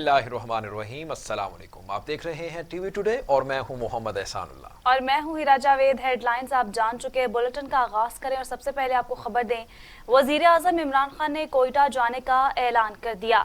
बिस्मिल्लाहिर्रहमानिर्रहीम। अस्सलाम वालेकुम। आप देख रहे हैं टीवी टुडे और मैं हूं मोहम्मद एहसानुल्लाह और मैं हूं हिरा जावेद। हेडलाइंस आप जान चुके हैं, बुलेटिन का आगाज करें और सबसे पहले आपको खबर दें। वजीर आजम इमरान खान ने कोयटा जाने का ऐलान कर दिया।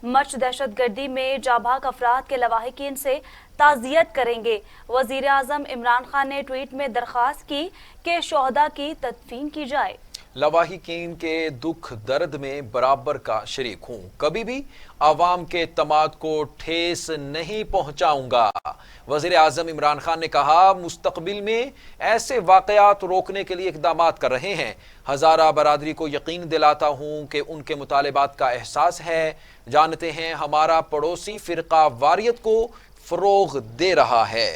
मच दहशतगर्दी में जाबाज अफराद के लवाहिकीन से ताज़ियत करेंगे। वजीर आजम इमरान खान ने ट्वीट में दरख्वास्त की कि शोहदा की तदफीन की जाए। लवाहिकीन के दुख दर्द में बराबर का शरीक हूं, कभी भी आवाम के तमाद को ठेस नहीं पहुंचाऊंगा। वजीर आजम इमरान खान ने कहा, मुस्तकबिल में ऐसे वाकयात रोकने के लिए इकदाम कर रहे हैं। हजारा बरादरी को यकीन दिलाता हूं कि उनके मुतालिबात का एहसास है। जानते हैं हमारा पड़ोसी फिरका वारियत को फरोग दे रहा है।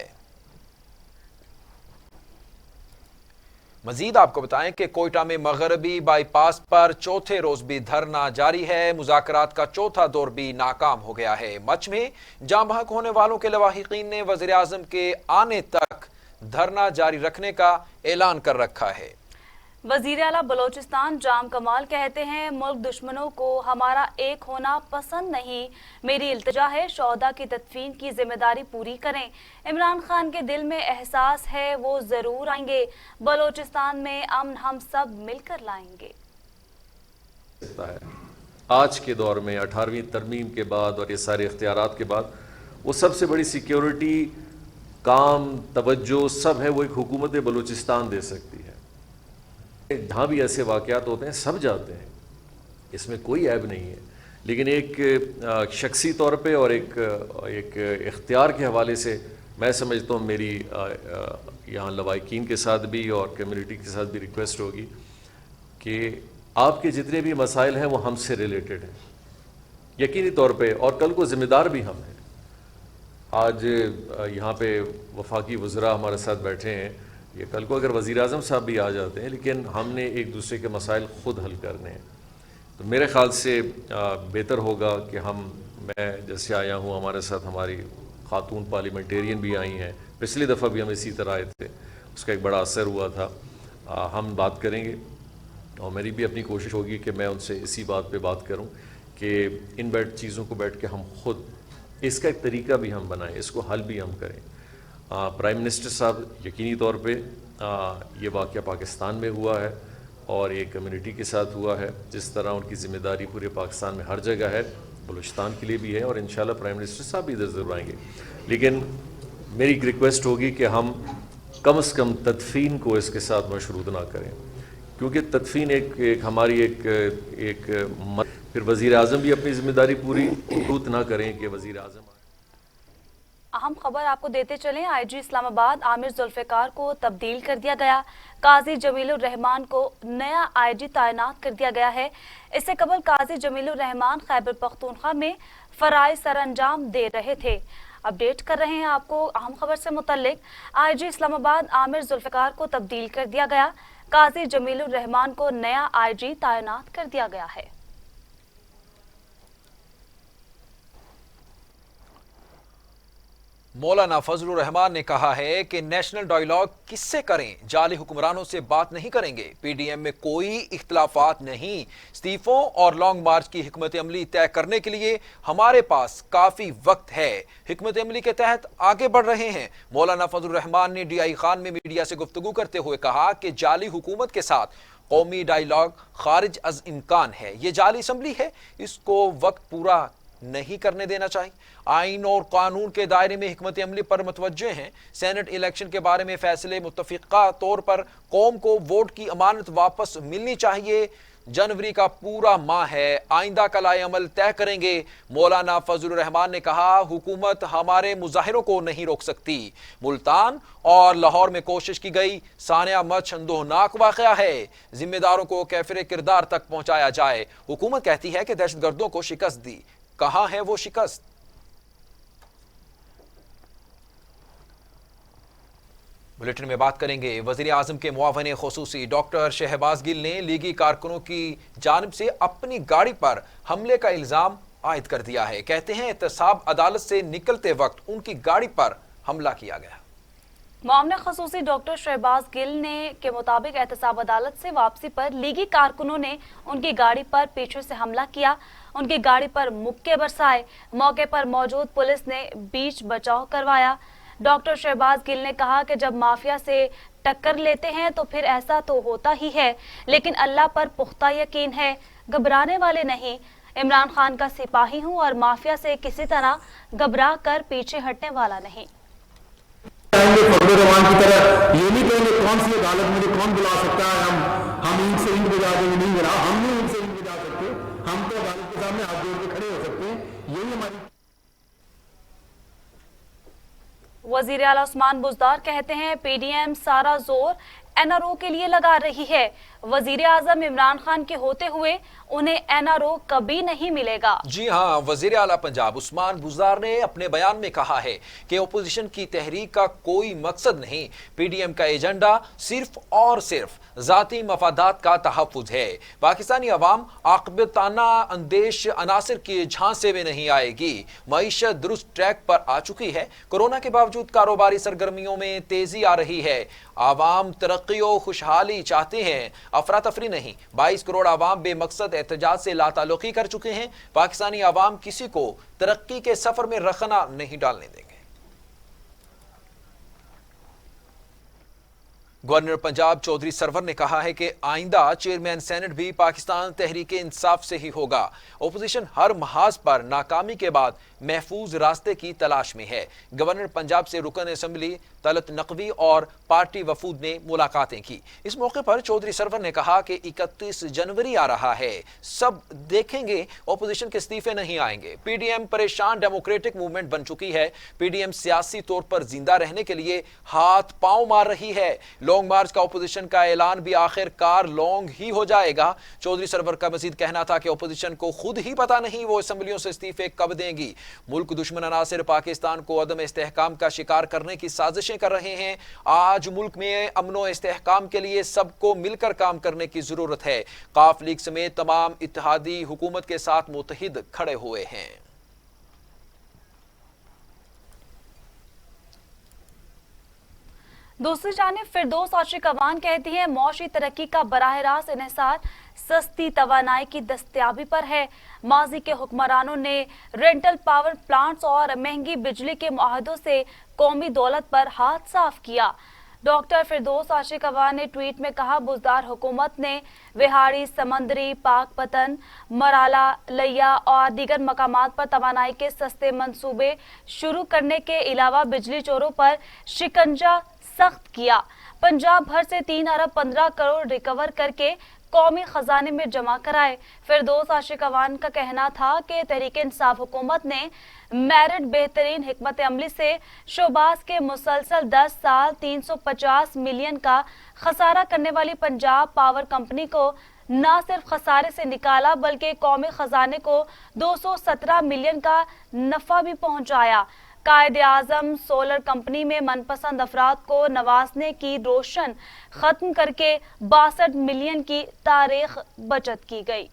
मजीद आपको बताएं कि कोयटा में मगरबी बाईपास पर चौथे रोज भी धरना जारी है। मुज़ाकरात का चौथा दौर भी नाकाम हो गया है। मच में जाँ बहक होने वालों के लवाहिकीन ने वज़ीर आज़म के आने तक धरना जारी रखने का ऐलान कर रखा है। वजीर आला बलोचिस्तान जाम कमाल कहते हैं, मुल्क दुश्मनों को हमारा एक होना पसंद नहीं। मेरी इल्तिजा है शोहदा की तदफीन की जिम्मेदारी पूरी करें। इमरान खान के दिल में एहसास है, वो जरूर आएंगे। बलोचिस्तान में अमन हम सब मिलकर लाएंगे। आज के दौर में 18वीं तरमीम के बाद और ये सारे इख्तियारात के बाद वो सबसे बड़ी सिक्योरिटी, काम, तवज्जो सब है वो एक हुकूमत बलूचिस्तान दे सकती है। जहाँ भी ऐसे वाक़यात होते हैं सब जाते हैं, इसमें कोई ऐब नहीं है। लेकिन एक शख्सी तौर पे और एक इख्तियार के हवाले से मैं समझता हूँ मेरी यहाँ लवाहिकीन के साथ भी और कम्युनिटी के साथ भी रिक्वेस्ट होगी कि आपके जितने भी मसाइल हैं वो हमसे रिलेटेड हैं यकीनी तौर पे, और कल को ज़िम्मेदार भी हम हैं। आज यहाँ पे वफाकी वज़रा हमारे साथ बैठे हैं, ये कल को अगर वज़ीर आज़म साहब भी आ जाते हैं, लेकिन हमने एक दूसरे के मसाइल ख़ुद हल करने हैं। तो मेरे ख़्याल से बेहतर होगा कि मैं जैसे आया हूँ, हमारे साथ हमारी ख़ातून पार्लियामेंटेरियन भी आई हैं। पिछली दफ़ा भी हम इसी तरह आए थे, उसका एक बड़ा असर हुआ था। हम बात करेंगे और मेरी भी अपनी कोशिश होगी कि मैं उनसे इसी बात पे बात करूं कि इन चीज़ों को बैठ के हम खुद इसका एक तरीका भी हम बनाएं, इसको हल भी हम करें। प्राइम मिनिस्टर साहब यकीनी तौर पे ये वाक़या पाकिस्तान में हुआ है और एक कम्युनिटी के साथ हुआ है। जिस तरह उनकी ज़िम्मेदारी पूरे पाकिस्तान में हर जगह है, बलूचिस्तान के लिए भी है और इंशाल्लाह प्राइम मिनिस्टर साहब भी इधर ज़रूर आएंगे। लेकिन मेरी एक रिक्वेस्ट होगी कि हम कम से कम तदफीन को इसके साथ मशरूत ना करें, क्योंकि तदफीन एक हमारी फिर वज़ीर आज़म भी अपनी ज़िम्मेदारी पूरी मशरूत ना करें कि वज़ीर आज़म। अहम खबर आपको देते चलें, आईजी इस्लामाबाद आमिर जुल्फ़िकार को तब्दील कर दिया गया। काजी जमीलुर रहमान को नया आईजी तैनात कर दिया गया है। इससे कबल काजी जमीलुर रहमान खैबर पख्तूनख्वा में फराइज़ सर अंजाम दे रहे थे। अपडेट कर रहे हैं आपको अहम खबर से मुतल्लिक। आईजी इस्लामाबाद आमिर जुल्फ़िकार को तब्दील कर दिया गया। काजी जमीलुर रहमान को नया आईजी तैनात कर दिया गया है। मौलाना फजलुर रहमान ने कहा है कि नेशनल डायलॉग किससे करें, जाली हुक्मरानों से बात नहीं करेंगे। पीडीएम में कोई इख्तलाफात नहीं। इस्तीफों और लॉन्ग मार्च की हिकमत अमली तय करने के लिए हमारे पास काफी वक्त है। हिकमत अमली के तहत आगे बढ़ रहे हैं। मौलाना फजलुर रहमान ने DI खान में मीडिया से गुफ्तगू करते हुए कहा कि जाली हुकूमत के साथ कौमी डायलॉग खारिज अज इम्कान है। ये जाली असम्बली है, इसको वक्त पूरा नहीं करने देना चाहिए। आइन और कानून के दायरे में हिकमत अमली पर मुतवज्जे हैं। सेनेट इलेक्शन के बारे में फैसले मुत्तफिका तौर पर कौम को वोट की अमानत वापस मिलनी चाहिए। जनवरी का पूरा माह है, आइंदा का लाए अमल तय करेंगे। मौलाना फजलुर रहमान ने कहा, हुकूमत हमारे मुजाहिरों को नहीं रोक सकती। मुल्तान और लाहौर में कोशिश की गई सानिया मच अंदोहनाक वाक़या है। जिम्मेदारों को कैफिर किरदार तक पहुंचाया जाए। हुकूमत कहती है कि दहशतगर्दों को शिकस्त दी, कहां है वो शिकस्त? बुलेटिन में बात करेंगे। वज़ीर आज़म के मुआविन ख़ुसूसी डॉक्टर शहबाज गिल ने लीगी कारकुनों की जानिब से अपनी गाड़ी पर हमले का इल्ज़ाम आयद कर दिया है। कहते हैं एहतसाब अदालत से निकलते वक्त उनकी गाड़ी पर हमला किया गया। मुआविन ख़ुसूसी डॉक्टर शहबाज गिल ने के मुताबिक एहतसाब अदालत से वापसी पर लीगी कारकुनों ने उनकी गाड़ी पर पीछे से हमला किया। उनकी गाड़ी पर मुक्के बरसाए। मौके पर मौजूद पुलिस ने बीच बचाव करवाया। डॉक्टर शहबाज गिल ने कहा कि जब माफिया से टक्कर लेते हैं तो फिर ऐसा तो होता ही है, लेकिन अल्लाह पर पुख्ता यकीन है, घबराने वाले नहीं। इमरान खान का सिपाही हूं और माफिया से किसी तरह घबरा कर पीछे हटने वाला नहीं। फखरुर रहमान की तरह ये नहीं कहेंगे कौन सी अदालत मुझे कौन बुला सकता है, हम ईंट से ईंट बजा देंगे, नहीं बना, हम नहीं ईंट से ईंट बजा सकते, हम तो अदालत के सामने हाथ जोड़ के खड़े हो सकते हैं, यही हमारी। वजीर आला उस्मान बुज़दार कहते हैं पीडीएम सारा जोर एनआरओ के लिए लगा रही है। वजीर आजम इमरान खान के होते हुए उन्हें एनआरओ कभी नहीं मिलेगा। जी हां, वजीर आला पंजाब उस्मान बुज़दार ने अपने बयान में कहा है कि ओपोजिशन की तहरीक का कोई मकसद नहीं, पीडीएम का एजेंडा सिर्फ और सिर्फ जाती मफादात का तहफ़्फ़ुज़ है। पाकिस्तानी अवाम आक़िबताना अंदेश अनासिर के झांसे में नहीं आएगी। मईशत दुरुस्त ट्रैक पर आ चुकी है। कोरोना के बावजूद कारोबारी सरगर्मियों में तेजी आ रही है। आवाम तरक्की और खुशहाली चाहते हैं, अफरा तफरी नहीं। 22 करोड़ आवाम बेमकसद एहतजाज से लाताल्लुकी कर चुके हैं। पाकिस्तानी आवाम किसी को तरक्की के सफर में रखना नहीं डालने देंगे। गवर्नर पंजाब चौधरी सरवर ने कहा है कि आइंदा चेयरमैन सेनेट भी पाकिस्तान तहरीक इंसाफ से ही होगा। ओपोजिशन हर महाज पर नाकामी के बाद महफूज रास्ते की तलाश में है। गवर्नर पंजाब से रुकन असम्बली तलत नकवी और पार्टी वफूद ने मुलाकातें की। इस मौके पर चौधरी सरवर ने कहा कि 31 जनवरी आ रहा है, सब देखेंगे, ओपोजिशन के इस्तीफे नहीं आएंगे। पीडीएम परेशान डेमोक्रेटिक मूवमेंट बन चुकी है। पीडीएम सियासी तौर पर जिंदा रहने के लिए हाथ पांव मार रही है। लॉन्ग मार्च का ओपोजिशन का ऐलान भी आखिरकार लॉन्ग ही हो जाएगा। चौधरी सरवर का मजीद कहना था कि ओपोजिशन को खुद ही पता नहीं वो असम्बलियों से इस्तीफे कब देंगी। मुल्क दुश्मन अनासिर पाकिस्तान को अदम इस्तेहकाम का शिकार करने की साजिशें कर रहे हैं। आज मुल्क में अमनो इस्तेहकाम के लिए सबको मिलकर काम करने की जरूरत है। काफ लीग समेत तमाम इत्तेहादी हुकूमत के साथ मुत्तहिद खड़े हुए हैं। दूसरी जानिब फिरदौस आशिक अवान कहती हैं मौशी तरक्की का बराह रास्त इन्हिसार सस्ती तवानाई की दस्तयाबी पर है। माजी के हुक्मरानों ने रेंटल पावर प्लांट्स और महंगी बिजली के मुआहदों से कौमी दौलत पर हाथ साफ किया। डॉक्टर फिरदौस आशिक अवान ने ट्वीट में कहा, बुज़दार हुकूमत ने विहाड़ी, समंदरी, पाकपतन, मराला, लैया और दीगर मकामात पर तवानाई के सस्ते मंसूबे शुरू करने के अलावा बिजली चोरों पर शिकंजा सख्त किया। पंजाब भर से 3 अरब 15 करोड़ रिकवर करके कौमी खजाने में जमा कराए। फिरदौस आशिक अवान का कहना था कि तहरीक इंसाफ हुकूमत ने मेरिट बेहतरीन हिकमत अमली से शोबाज के मुसलसल 10 साल 350 मिलियन का खसारा करने वाली पंजाब पावर कंपनी को न सिर्फ खसारे से निकाला बल्कि कौमी खजाने को 217 मिलियन का नफा भी पहुंचाया। कायदे आजम सोलर कंपनी में मनपसंद अफराद को नवाजने की रोशन खत्म करके 62 मिलियन की तारीख बचत की गई।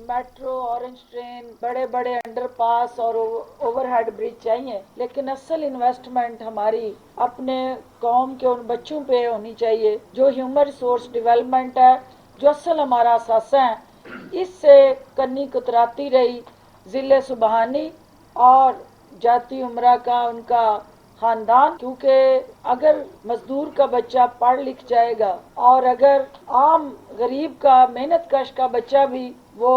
मेट्रो, ऑरेंज ट्रेन, बड़े बड़े अंडरपास और ओवरहेड ब्रिज चाहिए, लेकिन असल इन्वेस्टमेंट हमारी अपने कौम के उन बच्चों पे होनी चाहिए जो ह्यूमन रिसोर्स डेवलपमेंट है, जो असल हमारा असासा है। इससे कन्नी कुतराती रही जिले सुबहानी और जाती उम्रा का उनका खानदान, क्योंकि अगर मजदूर का बच्चा पढ़ लिख जाएगा और अगर आम गरीब का मेहनत कश का बच्चा भी वो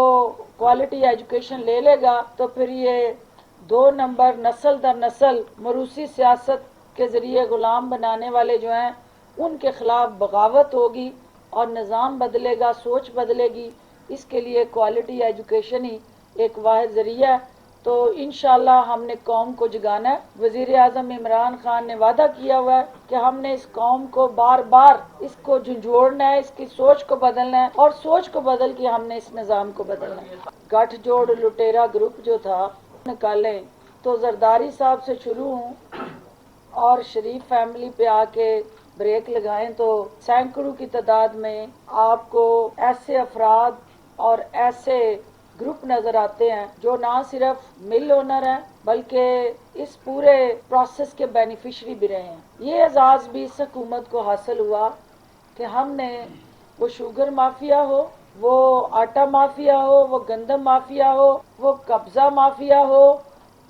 क्वालिटी एजुकेशन ले लेगा तो फिर ये 2 नंबर नस्ल दर नस्ल मरूसी सियासत के जरिए गुलाम बनाने वाले जो हैं उनके खिलाफ बगावत होगी और निज़ाम बदलेगा, सोच बदलेगी। इसके लिए क्वालिटी एजुकेशन ही एक वाहिद जरिया है। तो इंशाल्लाह हमने कौम को जगाना है। वजीर आज़म इमरान खान ने वादा किया हुआ है कि हमने इस कौम को बार बार इसको झंझोड़ना है, इसकी सोच को बदलना है और सोच को बदल के हमने इस निज़ाम को बदलना है। गठजोड़ लुटेरा ग्रुप जो था निकाले तो जरदारी साहब से शुरू हूँ और शरीफ फैमिली पे आके ब्रेक लगाएं तो सैकड़ों की तादाद में आपको ऐसे अफराद और ऐसे ग्रुप नजर आते हैं जो ना सिर्फ मिल ओनर हैं बल्कि इस पूरे प्रोसेस के बेनिफिशरी भी रहे हैं। ये एजाज भी इस हुकूमत को हासिल हुआ कि हमने वो शुगर माफिया हो وہ آٹا مافیا ہو، وہ گندم مافیا ہو، وہ قبضہ مافیا ہو،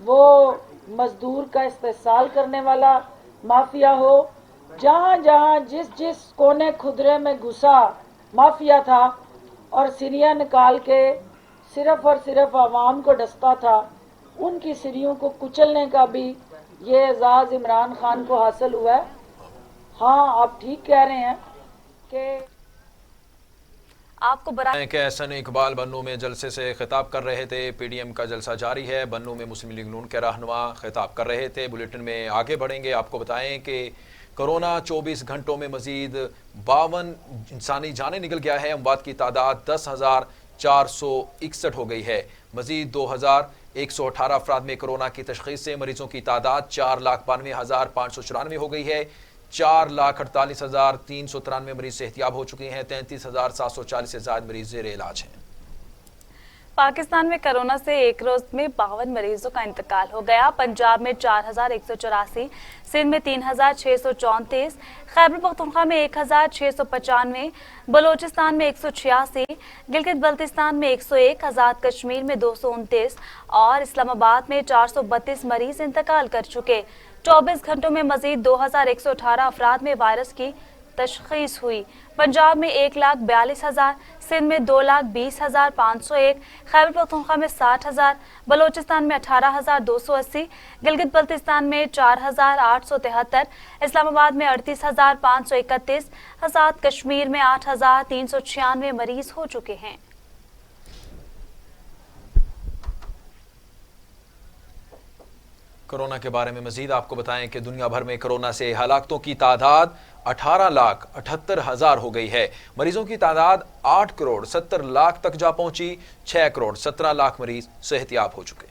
وہ مزدور کا استحصال کرنے والا مافیا ہو، جہاں جہاں جس کونے خدرے میں گھسا مافیا تھا اور سریاں نکال کے صرف اور صرف عوام کو ڈستا تھا، ان کی سریوں کو کچلنے کا بھی یہ اعزاز عمران خان کو حاصل ہوا ہے۔ ہاں آپ ٹھیک کہہ رہے ہیں کہ آپ کو برائے کہ احسن اقبال بنوں میں جلسے سے خطاب کر رہے تھے۔ پی ڈی ایم کا جلسہ جاری ہے، بنوں میں مسلم لیگ نون کے رہنما خطاب کر رہے تھے۔ بلیٹن میں آگے بڑھیں گے، آپ کو بتائیں کہ کورونا 24 گھنٹوں میں مزید 52 انسانی جانیں نکل گیا ہے، اموات کی تعداد 10,461 ہو گئی ہے، مزید 2,118 افراد میں کورونا کی تشخیص سے مریضوں کی تعداد 4,92,594 ہو گئی ہے، 4,48,393 مریض صحتیاب ہو چکے ہیں، 33,740 سے زائد مریض زیر علاج ہیں۔ پاکستان میں کرونا سے ایک روز میں 52 مریضوں کا انتقال ہو گیا۔ پنجاب میں 4,184، سندھ میں 3,634، خیبر پختونخوا میں 1,695، بلوچستان میں 186، گلگت بلتستان میں 101، آزاد کشمیر میں 229 اور اسلام آباد میں 432 مریض انتقال کر چکے۔ 24 گھنٹوں میں مزید 2,118 افراد میں وائرس کی تشخیص ہوئی۔ پنجاب میں 1,42,000، سندھ میں 2,20,501، خیبر پختونخوا میں 60,000، بلوچستان میں 18,280، گلگت بلتستان میں 4,873، اسلام آباد میں 38,531، آزاد کشمیر میں 8,396 مریض ہو چکے ہیں۔ کورونا کے بارے میں مزید آپ کو بتائیں کہ دنیا بھر میں کورونا سے ہلاکتوں کی تعداد 18,78,000 ہو گئی ہے، مریضوں کی تعداد 8,70,00,000 تک جا پہنچی، 6,17,00,000 مریض صحتیاب ہو چکے۔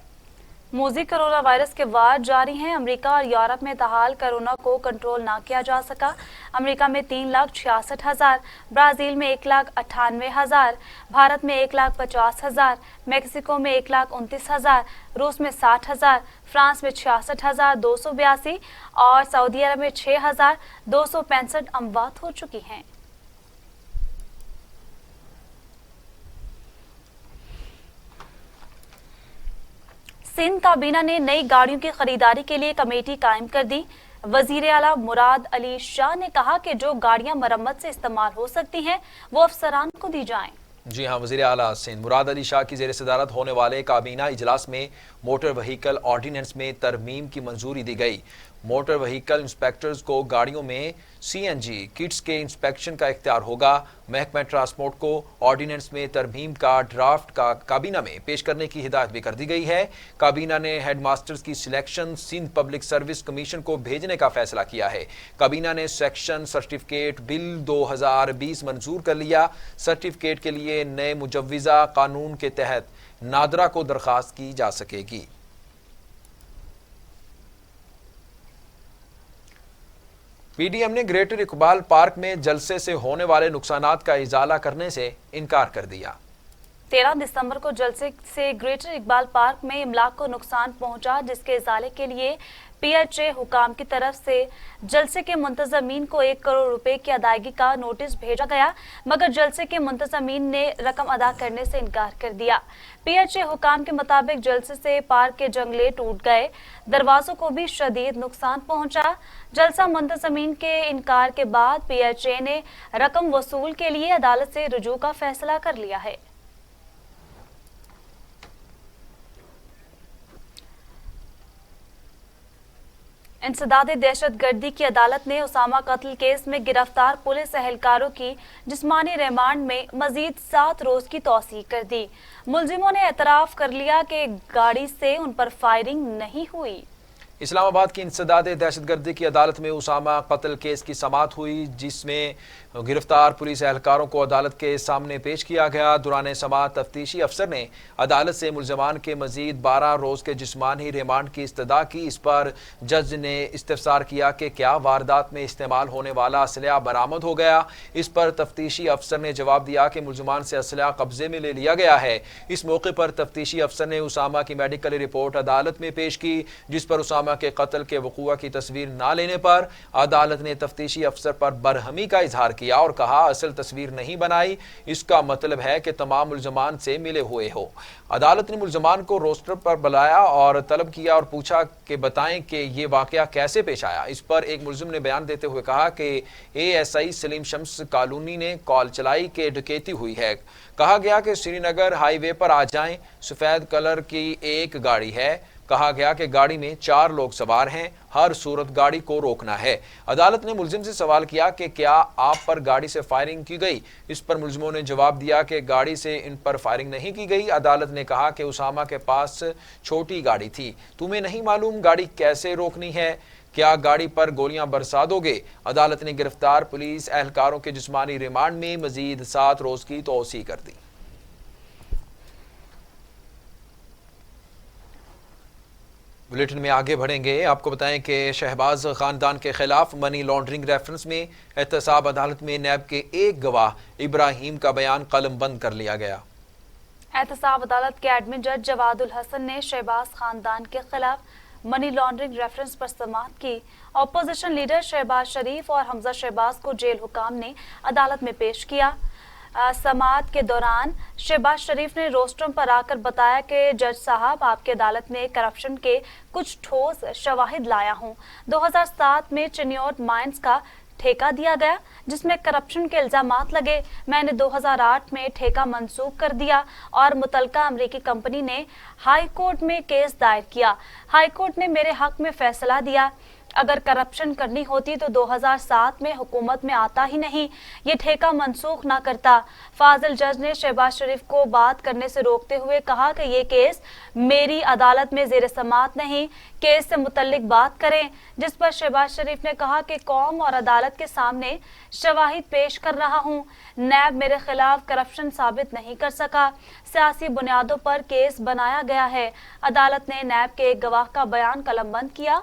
موزی کرونا وائرس کے وار جاری ہیں۔ امریکہ اور یورپ میں تاحال کرونا کو کنٹرول نہ کیا جا سکا۔ امریکہ میں 3,66,000، برازیل میں 1,98,000، بھارت میں 1,50,000، میکسیکو میں 1,29,000، روس میں 60,000، فرانس میں 66,282 اور سعودی عرب میں 6,265 اموات ہو چکی ہیں۔ سندھ کابینہ نے نئی گاڑیوں کی خریداری کے لیے کمیٹی قائم کر دی۔ وزیر اعلیٰ مراد علی شاہ نے کہا کہ جو گاڑیاں مرمت سے استعمال ہو سکتی ہیں وہ افسران کو دی جائیں۔ جی ہاں، وزیر اعلیٰ سندھ مراد علی شاہ کی زیر صدارت ہونے والے کابینہ اجلاس میں موٹر وہیکل آرڈیننس میں ترمیم کی منظوری دی گئی۔ موٹر وہیکل انسپیکٹرز کو گاڑیوں میں سی این جی کٹس کے انسپیکشن کا اختیار ہوگا۔ محکمہ ٹرانسپورٹ کو آرڈیننس میں ترمیم کا ڈرافٹ کا کابینہ میں پیش کرنے کی ہدایت بھی کر دی گئی ہے۔ کابینہ نے ہیڈ ماسٹرز کی selection Sindh public service commission کو بھیجنے کا فیصلہ کیا ہے۔ کابینہ نے سیکشن سرٹیفکیٹ بل 2020 منظور کر لیا۔ سرٹیفکیٹ کے لیے نئے مجوزہ قانون کے تحت نادرا کو درخواست کی جا سکے گی۔ پی ڈی ایم نے گریٹر اقبال پارک میں جلسے سے ہونے والے نقصانات کا ازالہ کرنے سے انکار کر دیا۔ 13 دسمبر کو جلسے سے گریٹر اقبال پارک میں املاک کو نقصان پہنچا، جس کے ازالے کے لیے پی ایچ اے حکام کی طرف سے جلسے کے منتظمین کو 1 کروڑ روپے کی ادائیگی کا نوٹس بھیجا گیا، مگر جلسے کے منتظمین نے رقم ادا کرنے سے انکار کر دیا۔ پی ایچ اے حکام کے مطابق جلسے سے پارک کے جنگلے ٹوٹ گئے، دروازوں کو بھی شدید نقصان پہنچا۔ جلسہ منتظمین کے انکار کے بعد پی ایچ اے نے رقم وصول کے لیے عدالت سے رجوع کا فیصلہ کر لیا ہے۔ انسداد دہشت گردی کی عدالت نے اسامہ قتل کیس میں گرفتار پولیس اہلکاروں کی جسمانی ریمانڈ میں مزید 7 روز کی توسیع کر دی۔ ملزموں نے اعتراف کر لیا کہ گاڑی سے ان پر فائرنگ نہیں ہوئی۔ اسلام آباد کی انسداد دہشت گردی کی عدالت میں اسامہ قتل کیس کی سماعت ہوئی، جس میں گرفتار پولیس اہلکاروں کو عدالت کے سامنے پیش کیا گیا۔ دوران سماعت تفتیشی افسر نے عدالت سے ملزمان کے مزید 12 روز کے جسمانی ریمانڈ کی استدعا کی۔ اس پر جج نے استفسار کیا کہ کیا واردات میں استعمال ہونے والا اسلحہ برآمد ہو گیا۔ اس پر تفتیشی افسر نے جواب دیا کہ ملزمان سے اسلحہ قبضے میں لے لیا گیا ہے۔ اس موقع پر تفتیشی افسر نے اسامہ کی میڈیکل رپورٹ عدالت میں پیش کی، جس پر اسامہ उसामा के कत्ल के वक़ूआ की तस्वीर ना लेने पर अदालत ने तफ्तीशी अफसर पर बरहमी का इजहार किया और कहा असल तस्वीर नहीं बनाई, इसका मतलब है कि तमाम मुल्ज़मान से मिले हुए हो। अदालत ने मुल्ज़मान को रोस्टर पर बुलाया और तलब किया और पूछा कि बताएं कि ये वाक़या कैसे पेश आया। इस पर एक मुल्ज़िम ने बयान देते हुए कहा कि ASI सलीम शम्स कॉलोनी ने कॉल चलाई कि डकैती हुई है। कहा गया कि श्रीनगर हाईवे पर आ जाएं, सफ़ेद कलर की एक गाड़ी है। कहा गया कि गाड़ी में 4 लोग सवार हैं, हर सूरत गाड़ी को रोकना है। अदालत ने मुल्जिम से सवाल किया कि क्या आप पर गाड़ी से फायरिंग की गई। इस पर मुल्जिमों ने जवाब दिया कि गाड़ी से इन पर फायरिंग नहीं की गई। अदालत ने कहा कि उसामा के पास छोटी गाड़ी थी, तुम्हें नहीं मालूम गाड़ी कैसे रोकनी है, क्या गाड़ी पर गोलियां बरसा दोगे। अदालत ने गिरफ्तार पुलिस एहलकारों के जिस्मानी रिमांड में मजीद 7 रोज की तौसीह कर दी। बुलेटिन में आगे बढ़ेंगे। आपको बताएं कि शहबाज खानदान के खिलाफ मनी लॉन्ड्रिंग रेफरेंस में एहतसाब अदालत में नैब के एक गवाह इब्राहिम का बयान कलम बंद कर लिया गया। एहतसाब अदालत के एडमिन जज जवादुल हसन ने शहबाज खानदान के खिलाफ मनी लॉन्ड्रिंग रेफरेंस पर समाअत की। अपोजिशन लीडर शहबाज शरीफ और हमजा शहबाज को जेल हुकाम ने अदालत में पेश किया। समाअत के दौरान शहबाज शरीफ ने रोस्टरम पर आकर बताया कि जज साहब, आपकी अदालत में करप्शन के कुछ ठोस शवाहिद लाया हूँ। 2007 में चिन्योट माइंस का ठेका दिया गया जिसमें करप्शन के इल्जामात लगे। मैंने 2008 में ठेका मंसूख कर दिया और मुतलका अमरीकी कंपनी ने हाई कोर्ट में केस दायर किया। हाई कोर्ट ने मेरे हक में फैसला दिया। अगर करप्शन करनी होती तो 2007 में हुकूमत में आता ही नहीं, ये ठेका मंसूख ना करता। फाजिल जज ने शहबाज शरीफ को बात करने से रोकते हुए कहा कि ये केस मेरी अदालत में ज़ेर समाअत नहीं, केस से मुतल्लिक बात करें। जिस पर शहबाज शरीफ ने कहा कि कौम और अदालत के सामने शवाहिद पेश कर रहा हूँ। नैब मेरे खिलाफ करप्शन साबित नहीं कर सका, सियासी बुनियादों पर केस बनाया गया है। अदालत ने नैब के एक गवाह का बयान कलमबंद किया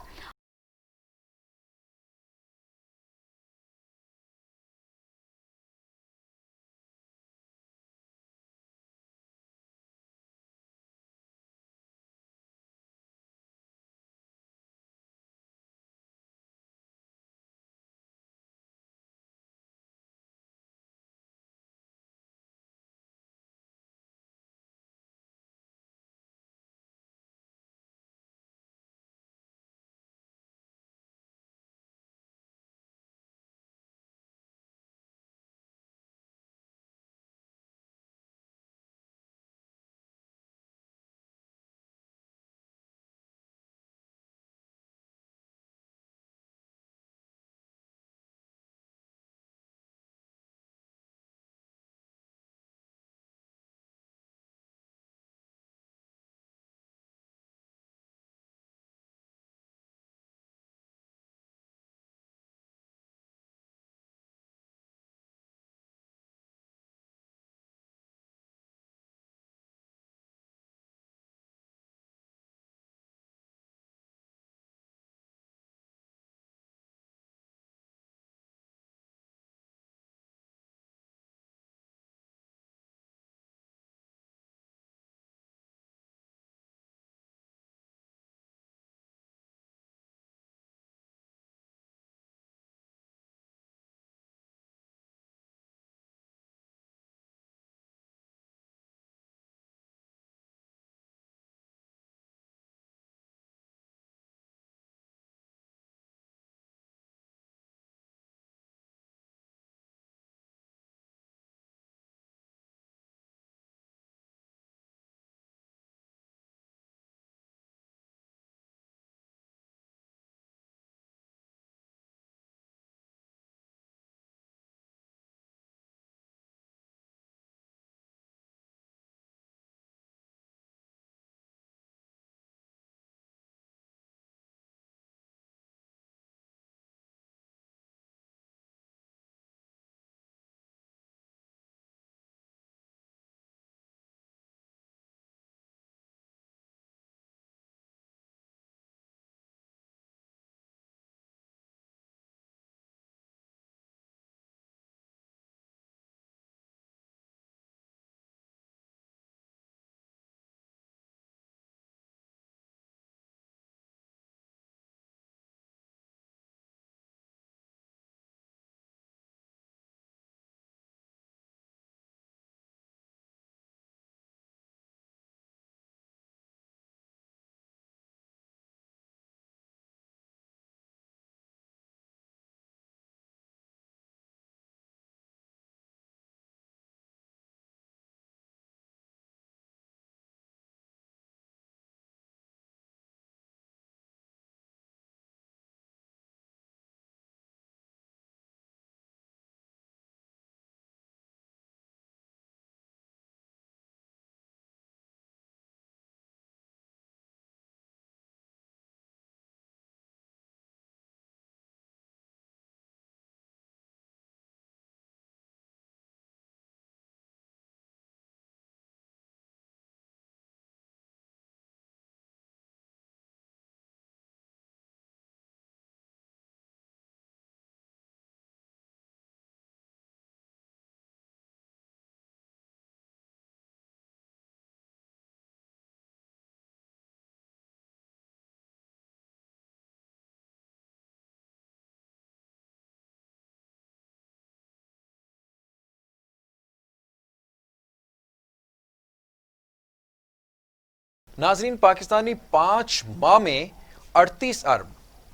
नाजरीन, पाकिस्तानी 5 माह में 38 अरब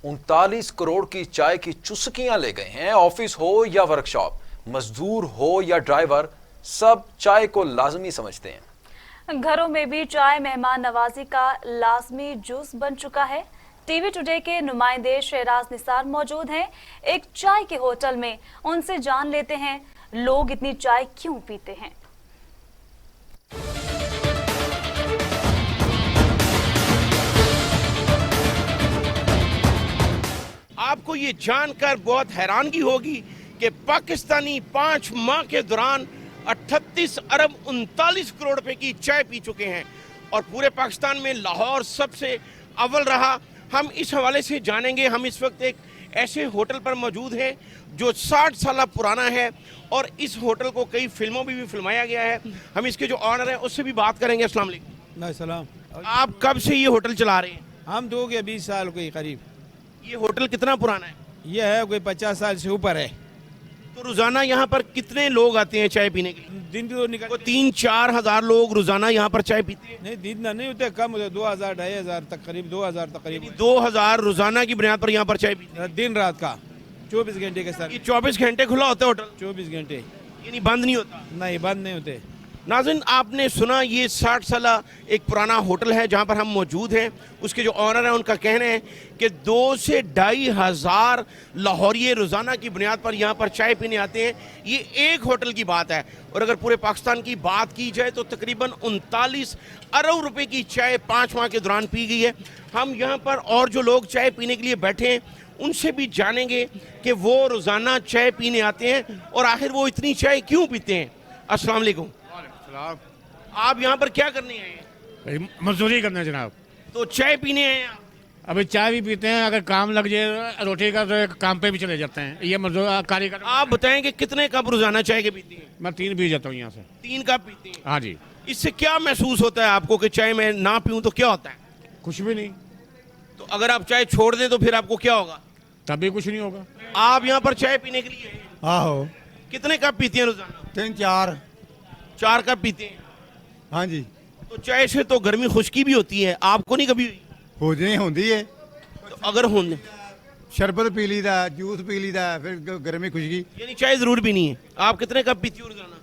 39 करोड़ की चाय की चुस्कियां ले गए हैं। ऑफिस हो या वर्कशॉप, मजदूर हो या ड्राइवर, सब चाय को लाजमी समझते हैं। घरों में भी चाय मेहमान नवाजी का लाजमी जूस बन चुका है। टीवी टुडे के नुमाइंदे शहराज निसार मौजूद हैं एक चाय के होटल में। उनसे जान लेते हैं लोग इतनी चाय क्यों पीते हैं। आपको ये जानकर बहुत हैरानगी होगी कि पाकिस्तानी 5 माह के दौरान 38 अरब 39 करोड़ रुपए की चाय पी चुके हैं और पूरे पाकिस्तान में लाहौर सबसे अव्वल रहा। हम इस हवाले से जानेंगे। हम इस वक्त एक ऐसे होटल पर मौजूद हैं जो 60 साल पुराना है और इस होटल को कई फिल्मों में भी फिल्माया गया है। हम इसके जो ऑनर हैं उससे भी बात करेंगे। अस्सलाम वालेकुम। सलाम। आप कब से ये होटल चला रहे हैं? हम तो हो गए 20 साल के करीब। ये होटल कितना पुराना है? ये है कोई 50 साल से ऊपर है। तो रोजाना यहाँ पर कितने लोग आते हैं चाय पीने के लिए? दिन तो निकल 3-4 हजार लोग रोजाना यहाँ पर चाय पीते हैं। नहीं, दिन नहीं होते, कम होते, 2000-2500 तक करीब, 2000 तक करीब 2000 रोजाना की बुनियाद पर यहाँ पर चाय पीते हैं। दिन रात का 24 घंटे के सर। ये 24 घंटे खुला होता है होटल? 24 घंटे। यानी बंद नहीं होता? नहीं, बंद नहीं होते। नाज़रीन, आपने सुना ये 60 साल एक पुराना होटल है जहाँ पर हम मौजूद हैं। उसके जो ऑनर हैं उनका कहना है कि 2 से 2.5 हजार लाहौरिये रोज़ाना की बुनियाद पर यहाँ पर चाय पीने आते हैं। ये एक होटल की बात है और अगर पूरे पाकिस्तान की बात की जाए तो तकरीबन 39 अरब रुपए की चाय 5 माह के दौरान पी गई है। हम यहाँ पर और जो लोग चाय पीने के लिए बैठे हैं उनसे भी जानेंगे कि वो रोज़ाना चाय पीने आते हैं और आखिर वो इतनी चाय क्यों पीते हैं। अस्सलाम वालेकुम। आप यहाँ पर क्या करने आए हैं? मजदूरी करना जनाब। तो चाय पीने आए हैं आप? अभी चाय भी पीते हैं, अगर काम लग जाए रोटी का तो काम पे भी चले जाते हैं। ये मजदूर कारीगर। आप बताएं कि कितने कप रोजाना चाय के पीते हैं? मैं 3 पी जाता हूँ यहाँ से। 3 कप पीते हैं? हाँ जी। इससे क्या महसूस होता है आपको कि चाय मैं ना पीऊं तो क्या होता है? कुछ भी नहीं। तो अगर आप चाय छोड़ दें तो फिर आपको क्या होगा? तभी कुछ नहीं होगा। आप यहाँ पर चाय पीने के लिए आए? आहो। कितने कप पीते हैं रोजाना? 3-4। 4 कप पीते हैं? हाँ जी। तो चाय से तो गर्मी खुश्की भी होती है, आपको नहीं कभी हुई? हो जाए होंगी है। तो अगर हो शरबत पी लीदा, जूस पी लीदा, फिर गर्मी खुशकी। यानी चाय जरूर भी नहीं है। आप कितने कप पीती हो रोजाना?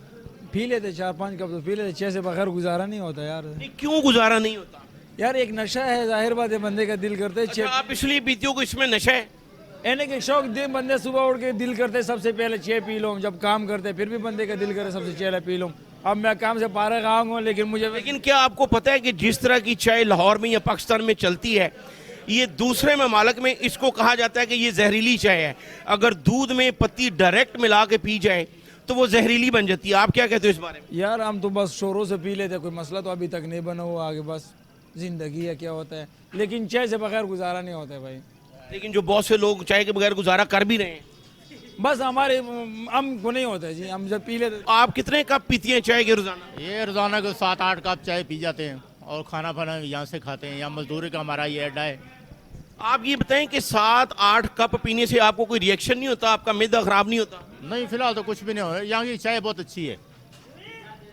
पी लेते 4-5 कप तो पी लेते। 6 से बगैर गुजारा नहीं होता यार। नहीं, क्यों गुजारा नहीं होता? यार एक नशा है, जाहिर बात है, बंदे का दिल करते अच्छा, आप इसलिए पीती हो कि इसमें नशा है? एने के शौक दे बंदे सुबह उठ के दिल करते सबसे पहले चाय पी लो। जब काम करते फिर भी बंदे का दिल करे सबसे चाय पी लो। अब मैं काम से फारिग आऊंगा लेकिन क्या आपको पता है कि जिस तरह की चाय लाहौर में या पाकिस्तान में चलती है, ये दूसरे ममालिक में इसको कहा जाता है कि ये जहरीली चाय है। अगर दूध में पत्ती डायरेक्ट मिला के पी जाए तो वो जहरीली बन जाती है। आप क्या कहते हो इस बारे में? यार हम तो बस शोरों से पी लेते, कोई मसला तो अभी तक नहीं बना हुआ। आगे बस जिंदगी है, क्या होता है, लेकिन चाय से बगैर गुजारा नहीं होता है भाई। लेकिन जो बहुत से लोग चाय के बगैर गुजारा कर भी रहे हैं। बस हमारे हम को नहीं होता है जी, हम जब पी लेते। आप कितने कप पीती हैं चाय के रोजाना? ये रोजाना को 7-8 कप चाय पी जाते हैं और खाना पाना यहाँ से खाते हैं। यहाँ मजदूरी का हमारा ये अड्डा है। आप ये बताएं कि 7-8 कप पीने से आपको कोई रिएक्शन नहीं होता? आपका मैदा खराब नहीं होता? नहीं, फिलहाल तो कुछ भी नहीं हो रहा। यहाँ की चाय बहुत अच्छी है।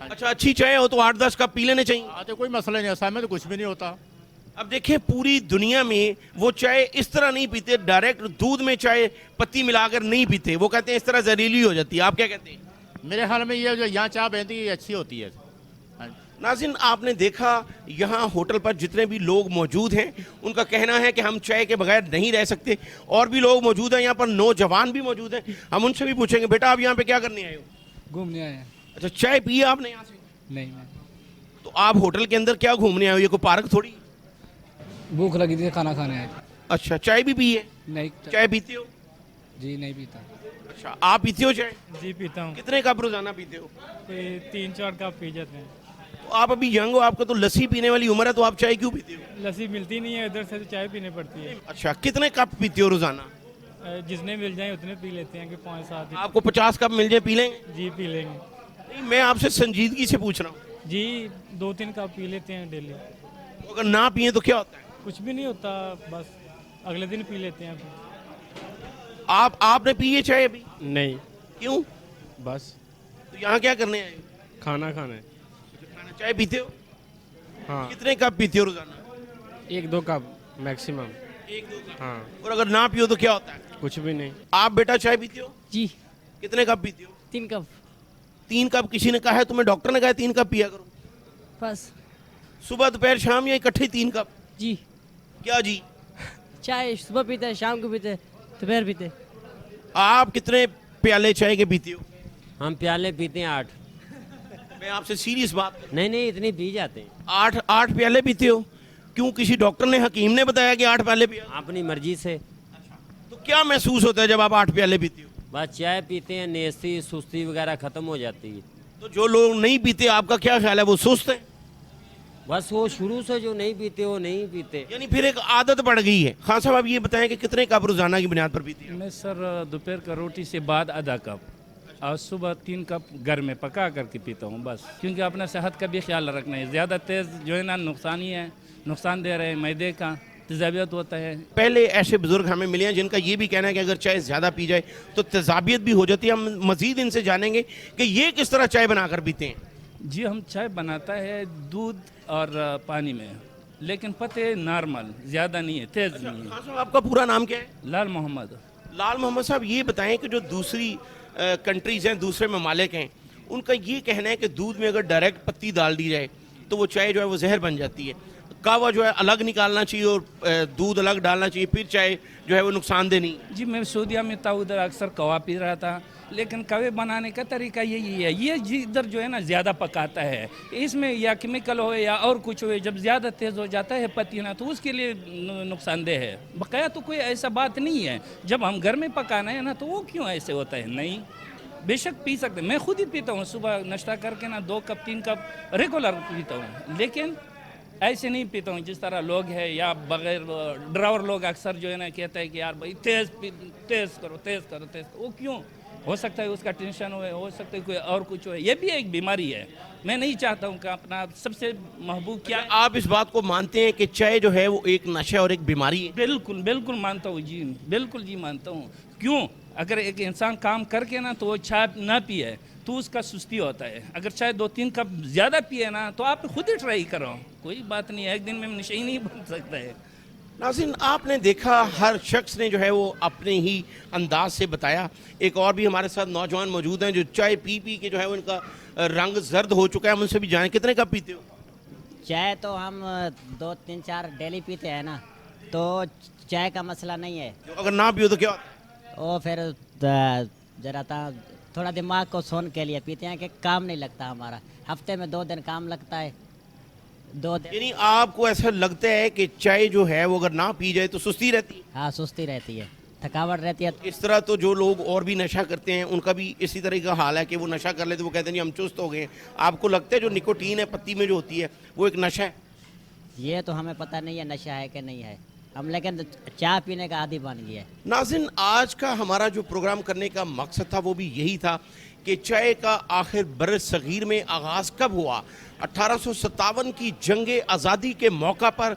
अच्छा, अच्छी चाय हो तो 8-10 कप पी लेने चाहिए। हाँ, तो कोई मसला नहीं, ऐसा में तो कुछ भी नहीं होता। अब देखें, पूरी दुनिया में वो चाय इस तरह नहीं पीते, डायरेक्ट दूध में चाय पत्ती मिलाकर नहीं पीते। वो कहते हैं इस तरह जहरीली हो जाती है। आप क्या कहते हैं? मेरे ख्याल में ये जो यहाँ चाय बनती है ये अच्छी होती है। नाज़रीन, आपने देखा यहाँ होटल पर जितने भी लोग मौजूद हैं उनका कहना है कि हम चाय के बगैर नहीं रह सकते। और भी लोग मौजूद हैं यहाँ पर, नौजवान भी मौजूद हैं। हम उनसे भी पूछेंगे, बेटा आप यहाँ पे क्या करने आए हो? घूमने आए हैं। अच्छा, चाय पी आपने यहाँ से? नहीं, तो आप होटल के अंदर क्या घूमने आए हो? ये कोई पार्क थोड़ी? भूख लगी थी, खाना खाने आए। अच्छा, चाय भी पी है? नहीं, चाय पीते हो? जी नहीं पीता। अच्छा, आप पीते हो चाय? जी पीता हूँ। कितने कप रोजाना पीते हो? 3-4 कप पी जाते हैं। तो आप अभी यंग हो, आपको तो लस्सी पीने वाली उम्र है, तो आप चाय क्यों पीते हो? लस्सी मिलती नहीं है इधर से, तो चाय पीने पड़ती है। अच्छा, कितने कप पीते हो रोजाना? जितने मिल जाए उतने पी लेते हैं कि 5-7। आपको 50 कप मिल जाए पी लेंगे? जी पी लेंगे। नहीं, मैं आपसे संजीदगी से पूछ रहा हूँ। जी 2-3 कप पी लेते हैं डेली। तो अगर ना पिए तो क्या होता है? कुछ भी नहीं होता, बस अगले दिन पी लेते हैं। आपने पी है चाय अभी? नहीं। क्यों? बस तो यहाँ क्या करने आए? खाना खाना है। चाय पीते हो? हाँ कितने कप पीते हो रोजाना? 1-2 कप मैक्सिमम। 1-2 कप। हाँ और अगर ना पियो तो क्या होता है? कुछ भी नहीं। आप बेटा चाय पीते हो? जी कितने कप पीते हो? 3 कप 3 कप किसी ने कहा है तुम्हें, डॉक्टर ने कहा है 3 कप पिया करो? बस। सुबह दोपहर शाम या इकट्ठे 3 कप? जी क्या जी? चाय सुबह पीते हैं, शाम को पीते हैं, दोपहर पीते हैं। आप कितने प्याले चाय के पीते हो? हम प्याले पीते हैं 8। मैं आपसे सीरियस बात, नहीं इतनी पी जाते हैं। 8 प्याले पीते हो? क्यों, किसी डॉक्टर ने, हकीम ने बताया कि 8 प्याले पिया? अपनी मर्जी से। तो क्या महसूस होता है जब आप 8 प्याले पीते हो? बस चाय पीते हैं, नेस्ती सुस्ती वगैरह खत्म हो जाती है। तो जो लोग नहीं पीते, आपका क्या ख्याल है, वो सुस्त है? बस वो शुरू से जो नहीं पीते वो नहीं पीते। यानी फिर एक आदत पड़ गई है। खान साहब आप ये बताएं कि कितने कप रोजाना की बुनियाद पर पीते हैं? मैं सर दोपहर का रोटी से बाद आधा कप और सुबह 3 कप घर में पका करके पीता हूँ बस, क्योंकि अपना सेहत का भी ख्याल रखना है। ज़्यादा तेज़ जो है ना नुकसान ही है, नुकसान दे रहे हैं, मैदे का तेजाबियत होता है। पहले ऐसे बुजुर्ग हमें मिले हैं जिनका ये भी कहना है कि अगर चाय ज़्यादा पी जाए तो तेजाबियत भी हो जाती है। हम मजीद इनसे जानेंगे कि ये किस तरह चाय बनाकर पीते हैं। जी हम चाय बनाता है दूध और पानी में, लेकिन पत्ते नॉर्मल, ज़्यादा नहीं है, तेज़ नहीं है। खान साहब आपका पूरा नाम क्या है? लाल मोहम्मद। लाल मोहम्मद साहब ये बताएं कि जो दूसरी कंट्रीज़ हैं, दूसरे ममालिक हैं, उनका ये कहना है कि दूध में अगर डायरेक्ट पत्ती डाल दी जाए तो वो चाय जो है वो जहर बन जाती है। कहवा जो है अलग निकालना चाहिए और दूध अलग डालना चाहिए, फिर चाय जो है वो नुकसानदेह नहीं। जी मैं सऊदीया में था, उधर अक्सर कवा पी रहा था, लेकिन कवे बनाने का तरीका यही है। ये इधर जो है ना ज़्यादा पकाता है, इसमें या केमिकल हो या और कुछ हो, जब ज़्यादा तेज़ हो जाता है पत्ती ना, तो उसके लिए नुकसानदेह है। बकाया तो कोई ऐसा बात नहीं है, जब हम घर में पकाना है ना तो वो क्यों ऐसे होता है? नहीं, बेशक पी सकते, मैं खुद ही पीता हूँ सुबह नाश्ता करके ना 2 कप 3 कप रेगुलर पीता हूँ, लेकिन ऐसे नहीं पीता हूँ जिस तरह लोग हैं या बगैर ड्राइवर लोग अक्सर जो है ना कहते हैं कि यार भाई तेज़ करो। वो क्यों? हो सकता है उसका टेंशन हो सकता है कोई और कुछ हो, ये भी एक बीमारी है। मैं नहीं चाहता हूँ कि अपना सबसे महबूब क्या। आप इस बात को मानते हैं कि चाय जो है वो एक नशा और एक बीमारी है? बिल्कुल मानता हूँ जी, बिल्कुल जी मानता हूँ। क्यों? अगर एक इंसान काम करके ना तो वो चाय ना पिए तो उसका सुस्ती होता है। अगर चाय 2-3 कप ज़्यादा पिए ना तो आप खुद ही ट्राई करो, कोई बात नहीं है, एक दिन में नशे ही नहीं बन सकता है। नाज़रीन आपने देखा हर शख्स ने जो है वो अपने ही अंदाज से बताया। एक और भी हमारे साथ नौजवान मौजूद हैं जो चाय पी के जो है वो इनका रंग जर्द हो चुका है। हम उनसे भी जानें कितने कप पीते हो? चाय तो हम 2-3-4 डेली पीते हैं ना, तो चाय का मसला नहीं है। अगर ना पियो तो क्या? वो फिर जरा थोड़ा दिमाग को सोन के लिए पीते हैं कि काम नहीं लगता हमारा, हफ्ते में 2 दिन काम लगता है, 2 दिन। यानी आपको ऐसा लगता है कि चाय जो है वो अगर ना पी जाए तो सुस्ती रहती है? हाँ सुस्ती रहती है, थकावट रहती है। इस तरह तो जो लोग और भी नशा करते हैं उनका भी इसी तरह का हाल है कि वो नशा कर लेते, वो कहते हैं जी हम चुस्त हो गए। आपको लगता है जो निकोटीन है पत्ती में जो होती है वो एक नशा है? ये तो हमें पता नहीं है नशा है कि नहीं है, हम लेकिन चाय पीने का आदी बन गया है। नाज़रीन आज का हमारा जो प्रोग्राम करने का मकसद था वो भी यही था कि चाय का आखिर बर-ए-सग़ीर में आगाज़ कब हुआ। 1857 की जंग आज़ादी के मौका पर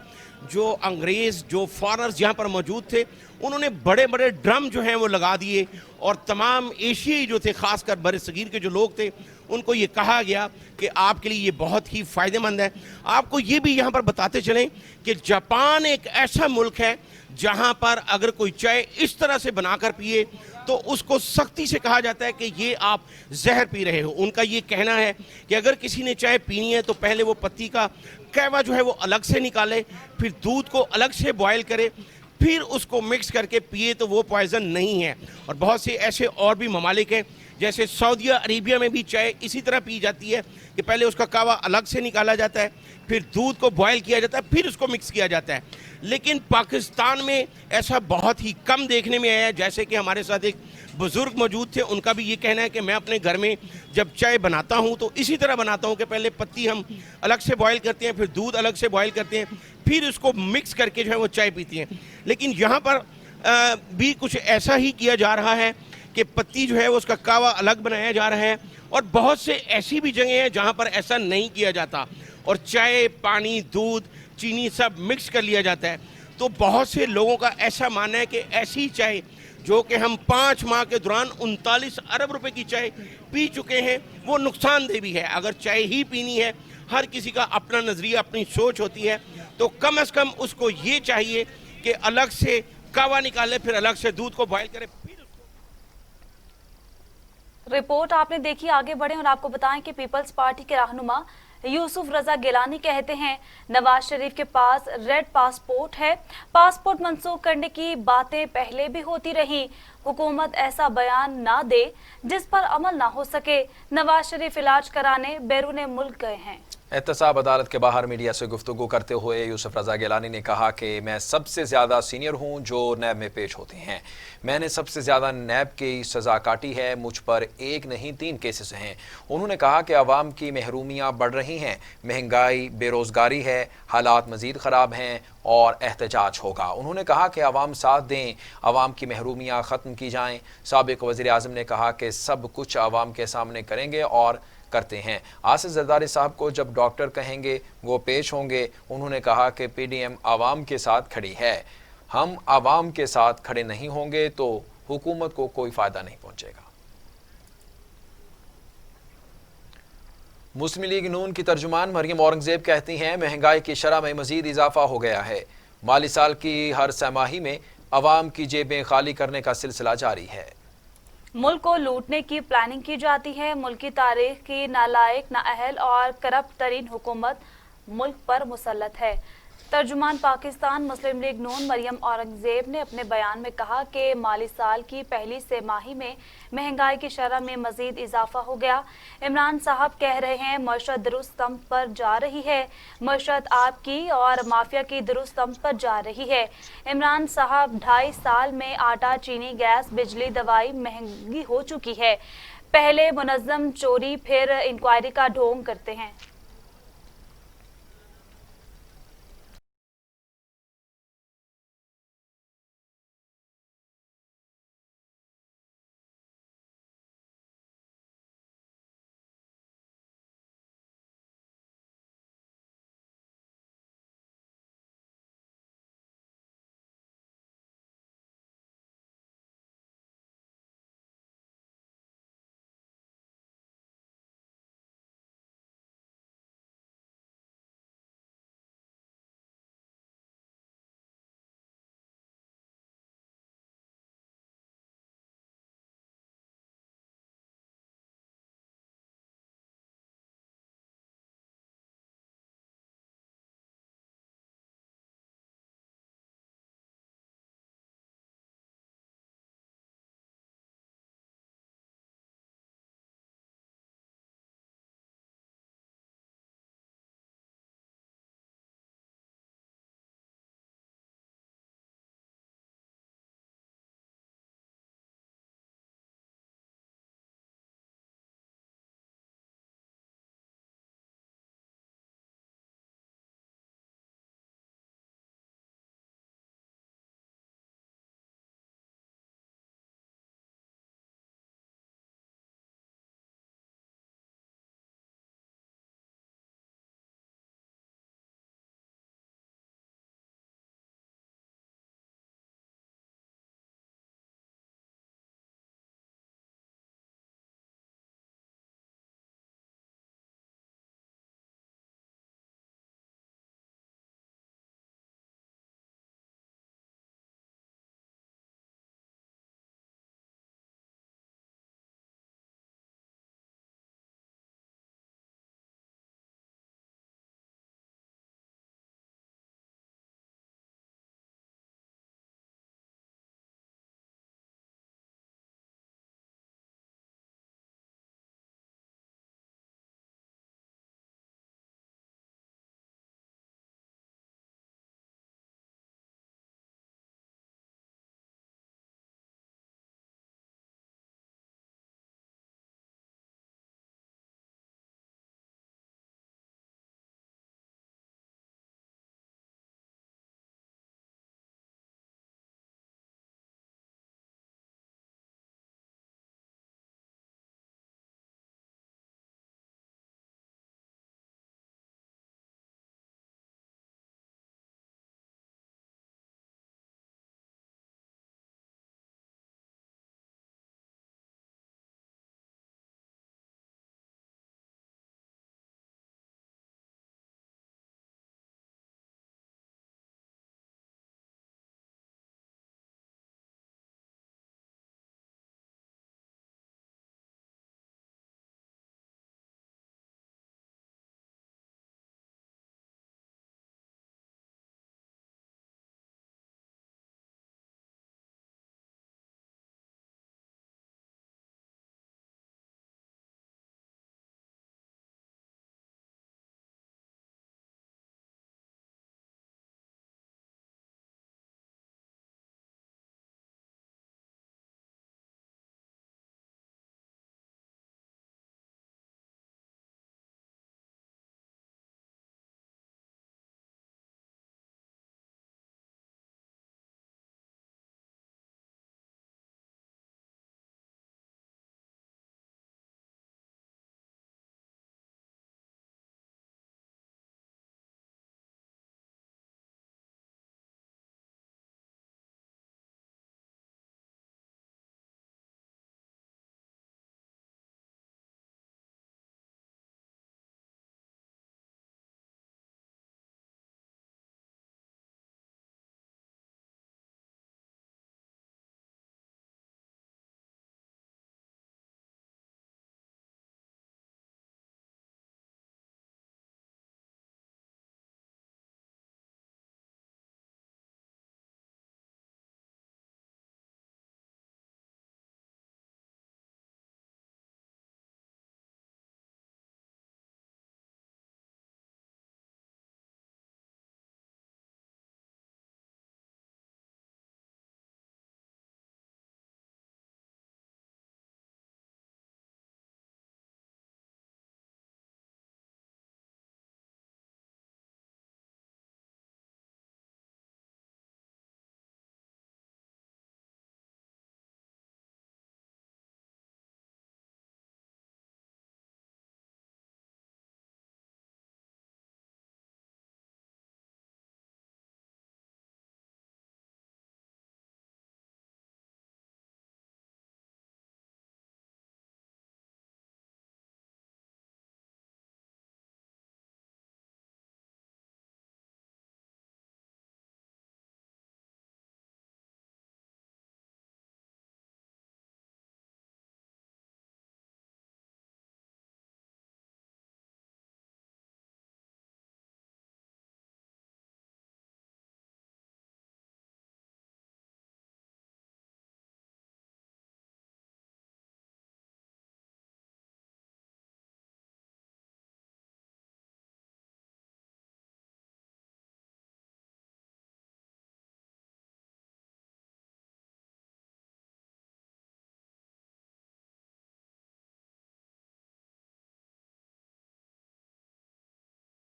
जो अंग्रेज़, जो फॉरेनर्स यहाँ पर मौजूद थे, उन्होंने बड़े बड़े ड्रम जो हैं वो लगा दिए और तमाम एशियाई जो थे, ख़ासकर बर-ए-सग़ीर के जो लोग थे, उनको ये कहा गया कि आपके लिए ये बहुत ही फ़ायदेमंद है। आपको ये भी यहाँ पर बताते चलें कि जापान एक ऐसा मुल्क है जहाँ पर अगर कोई चाय इस तरह से बनाकर पिए तो उसको सख्ती से कहा जाता है कि ये आप जहर पी रहे हो। उनका ये कहना है कि अगर किसी ने चाय पीनी है तो पहले वो पत्ती का कहवा जो है वो अलग से निकाले, फिर दूध को अलग से बॉयल करे, फिर उसको मिक्स करके पिए तो वो पॉइज़न नहीं है। और बहुत से ऐसे और भी ममालिक हैं, जैसे सऊदी अरेबिया में भी चाय इसी तरह पी जाती है कि पहले उसका कहवा अलग से निकाला जाता है, फिर दूध को बॉयल किया जाता है, फिर उसको मिक्स किया जाता है। लेकिन पाकिस्तान में ऐसा बहुत ही कम देखने में आया है। जैसे कि हमारे साथ एक बुज़ुर्ग मौजूद थे, उनका भी ये कहना है कि मैं अपने घर में जब चाय बनाता हूँ तो इसी तरह बनाता हूँ कि पहले पत्ती हम अलग से बॉयल करते हैं, फिर दूध अलग से बॉयल करते हैं, फिर उसको मिक्स करके जो है वो चाय पीती हैं। लेकिन यहाँ पर भी कुछ ऐसा ही किया जा रहा है कि पत्ती जो है वो उसका कहवा अलग बनाया जा रहा है, और बहुत से ऐसी भी जगह हैं जहाँ पर ऐसा नहीं किया जाता और चाय, पानी, दूध, चीनी सब मिक्स कर लिया जाता है। तो बहुत से लोगों का ऐसा मानना है कि ऐसी चाय जो कि हम 5 माह के दौरान 39 अरब रुपए की चाय पी चुके हैं वो नुकसानदेह भी है। अगर चाय ही पीनी है ہر کسی کا اپنا نظریہ اپنی سوچ ہوتی ہے, تو کم از کم اس کو یہ چاہیے کہ الگ سے کہوہ نکالے, پھر الگ سے دودھ کو بوائل کرے. رپورٹ آپ نے دیکھی. آگے بڑھیں اور آپ کو بتائیں کہ پیپلز پارٹی کے رہنما یوسف رضا گیلانی کہتے ہیں نواز شریف کے پاس ریڈ پاسپورٹ ہے, پاسپورٹ منسوخ کرنے کی باتیں پہلے بھی ہوتی رہیں, حکومت ایسا بیان نہ دے جس پر عمل نہ ہو سکے. نواز شریف علاج کرانے بیرون ملک گئے ہیں. احتساب عدالت کے باہر میڈیا سے گفتگو کرتے ہوئے یوسف رضا گیلانی نے کہا کہ میں سب سے زیادہ سینئر ہوں جو نیب میں پیش ہوتے ہیں. میں نے سب سے زیادہ نیب کی سزا کاٹی ہے, مجھ پر 1 نہیں 3 کیسز ہیں. انہوں نے کہا کہ عوام کی محرومیاں بڑھ رہی ہیں, مہنگائی, بے روزگاری ہے, حالات مزید خراب ہیں اور احتجاج ہوگا. انہوں نے کہا کہ عوام ساتھ دیں, عوام کی محرومیاں ختم کی جائیں. سابق وزیر اعظم نے کہا کہ سب کچھ عوام کے سامنے کریں گے اور کرتے ہیں. آصف زرداری صاحب کو جب ڈاکٹر کہیں گے وہ پیش ہوں گے. انہوں نے کہا کہ پی ڈی ایم عوام کے ساتھ کھڑی ہے, ہم عوام کے ساتھ کھڑے نہیں ہوں گے تو حکومت کو کوئی فائدہ نہیں پہنچے گا. مسلم لیگ نون کی ترجمان مریم اورنگزیب کہتی ہیں مہنگائی کی شرح میں مزید اضافہ ہو گیا ہے. مالی سال کی ہر سہ ماہی میں عوام کی جیبیں خالی کرنے کا سلسلہ جاری ہے. ملک کو لوٹنے کی پلاننگ کی جاتی ہے. ملک کی تاریخ کی نالائق, نااہل اور کرپٹ ترین حکومت ملک پر مسلط ہے. ترجمان پاکستان مسلم لیگ نون مریم اورنگزیب نے اپنے بیان میں کہا کہ مالی سال کی پہلی سہ ماہی میں مہنگائی کی شرح میں مزید اضافہ ہو گیا. عمران صاحب کہہ رہے ہیں معیشت درست سمت پر جا رہی ہے, معیشت آپ کی اور مافیا کی درست سمت پر جا رہی ہے. عمران صاحب 2.5 سال میں آٹا, چینی, گیس, بجلی, دوائی مہنگی ہو چکی ہے. پہلے منظم چوری پھر انکوائری کا ڈھونگ کرتے ہیں.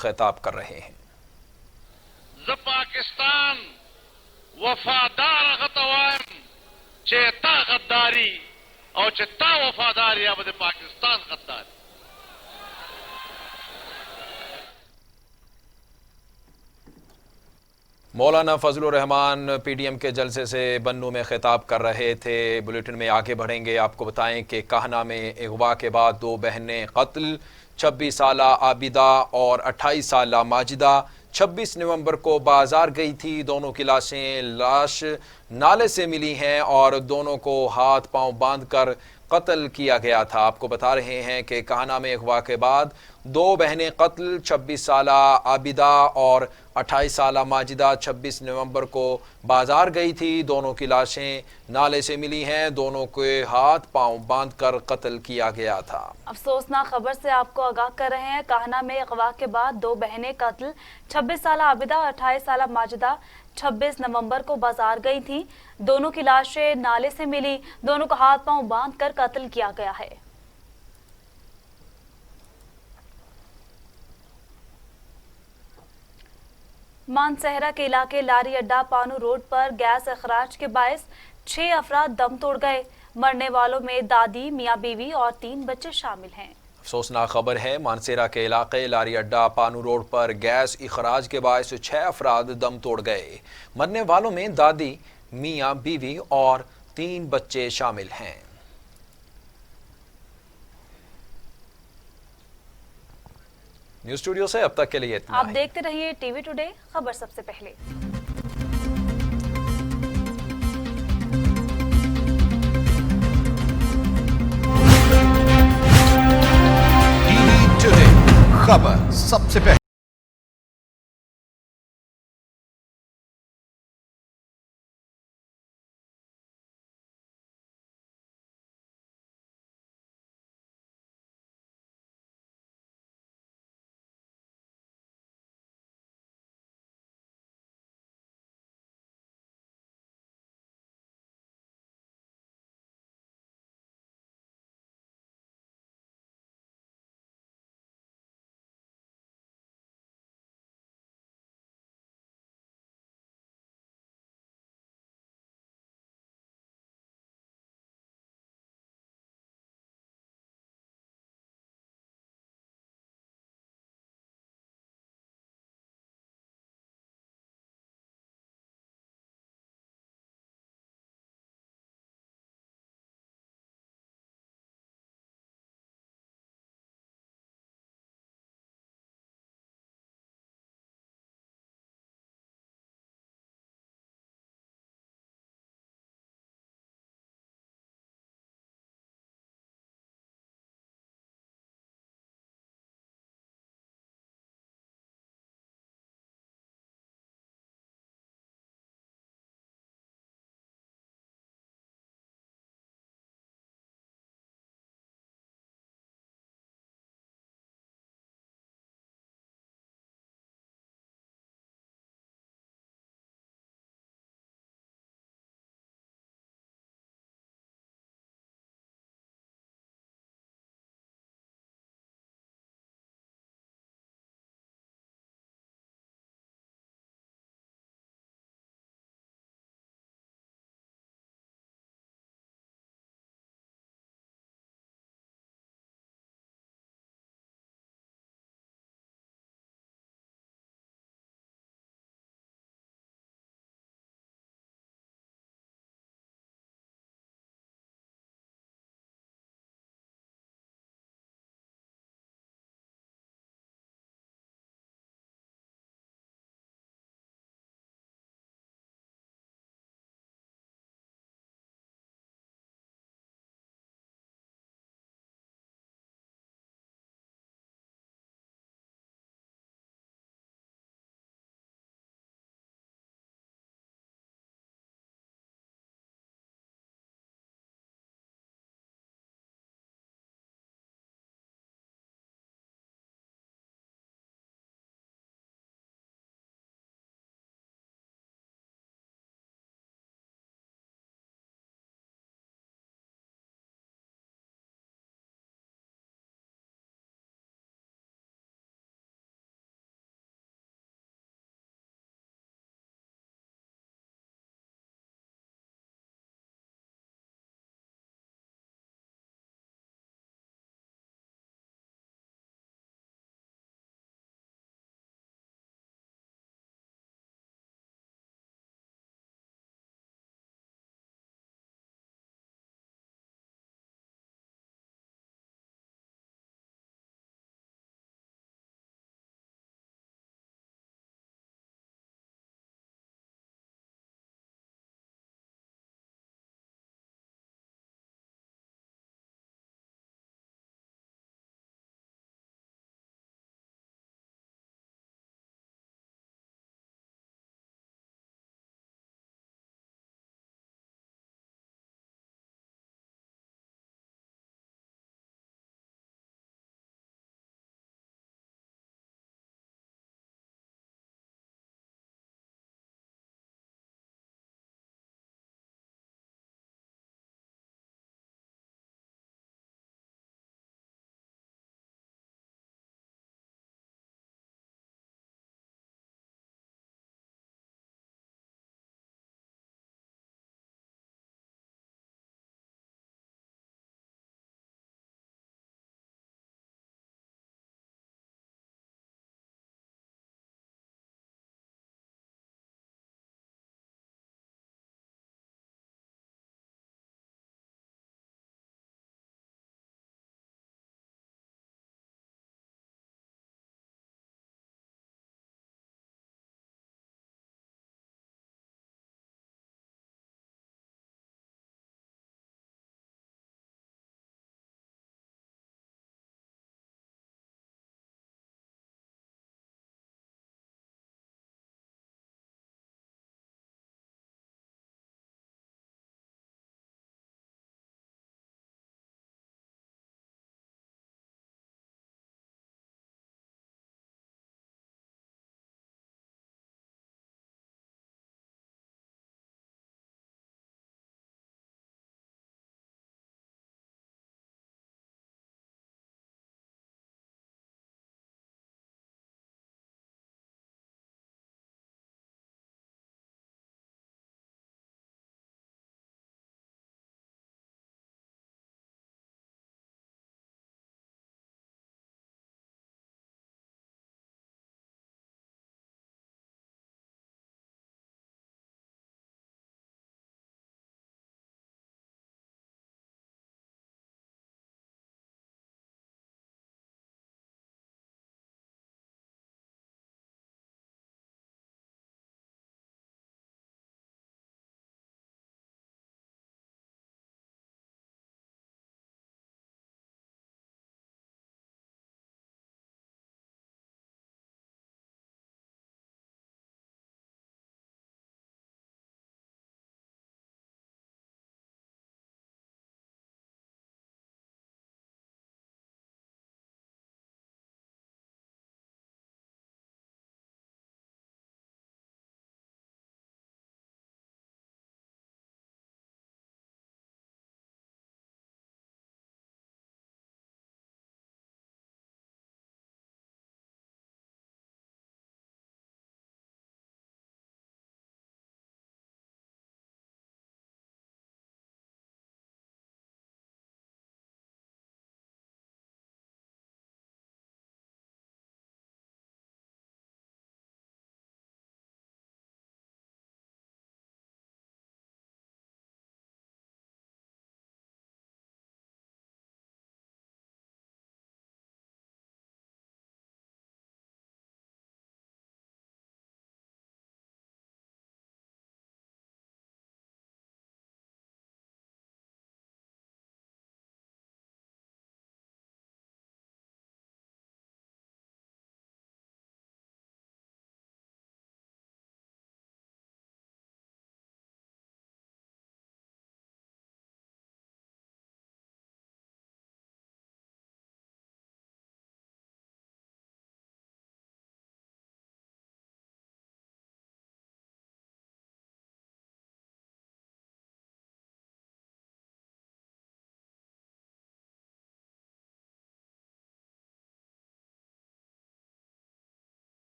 खिताब कर रहे हैं। पाकिस्तान वफादार गतवाम चेता गद्दारी और चित्ता वफादारी अब पाकिस्तान गद्दारी। मौलाना फजलुर रहमान पीडीएम के जलसे से बन्नू में खिताब कर रहे थे। बुलेटिन में आगे बढ़ेंगे, आपको बताएं कि काहना में अगवा के बाद 2 बहनें कत्ल, 26 साला आबिदा और 28 साला माजिदा 26 नवंबर को बाजार गई थी। दोनों की लाश नाले से मिली हैं और दोनों को हाथ पांव बांधकर कत्ल किया गया था। आपको बता रहे हैं कि काहना में अगवा के बाद 2 बहनें कत्ल, 26 साला आबिदा और 28 साला माजिदा 26 नवंबर को बाजार गई थी। दोनों की लाशें नाले से मिली हैं। दोनों के हाथ पांव बांधकर कत्ल किया गया था। अफसोसनाक खबर से आपको आगाह कर रहे हैं। काहना में अगवा के बाद 2 बहनें कत्ल, 26 साला आबिदा और 28 साला माजिदा 26 नवंबर को बाजार गई थी। दोनों की लाशें नाले से मिली। दोनों को हाथ पांव बांधकर कत्ल किया गया है। मानसहरा के इलाके लारी अड्डा पानू रोड पर गैस अखराज के बायस 6 अफराद दम तोड़ गए। मरने वालों में दादी, मियां बीवी और 3 बच्चे शामिल हैं। अफसोसनाक खबर है, मानसेरा के इलाके लारी अड्डा पानू रोड पर गैस इखराज के बायस 6 अफराद दम तोड़ गए। मरने वालों में दादी, मियां बीवी और 3 बच्चे शामिल हैं। न्यूज़ स्टूडियो से अब तक के लिए इतना आप ही। देखते रहिए टीवी टुडे, खबर सबसे पहले। टीवी टुडे, खबर सबसे पहले।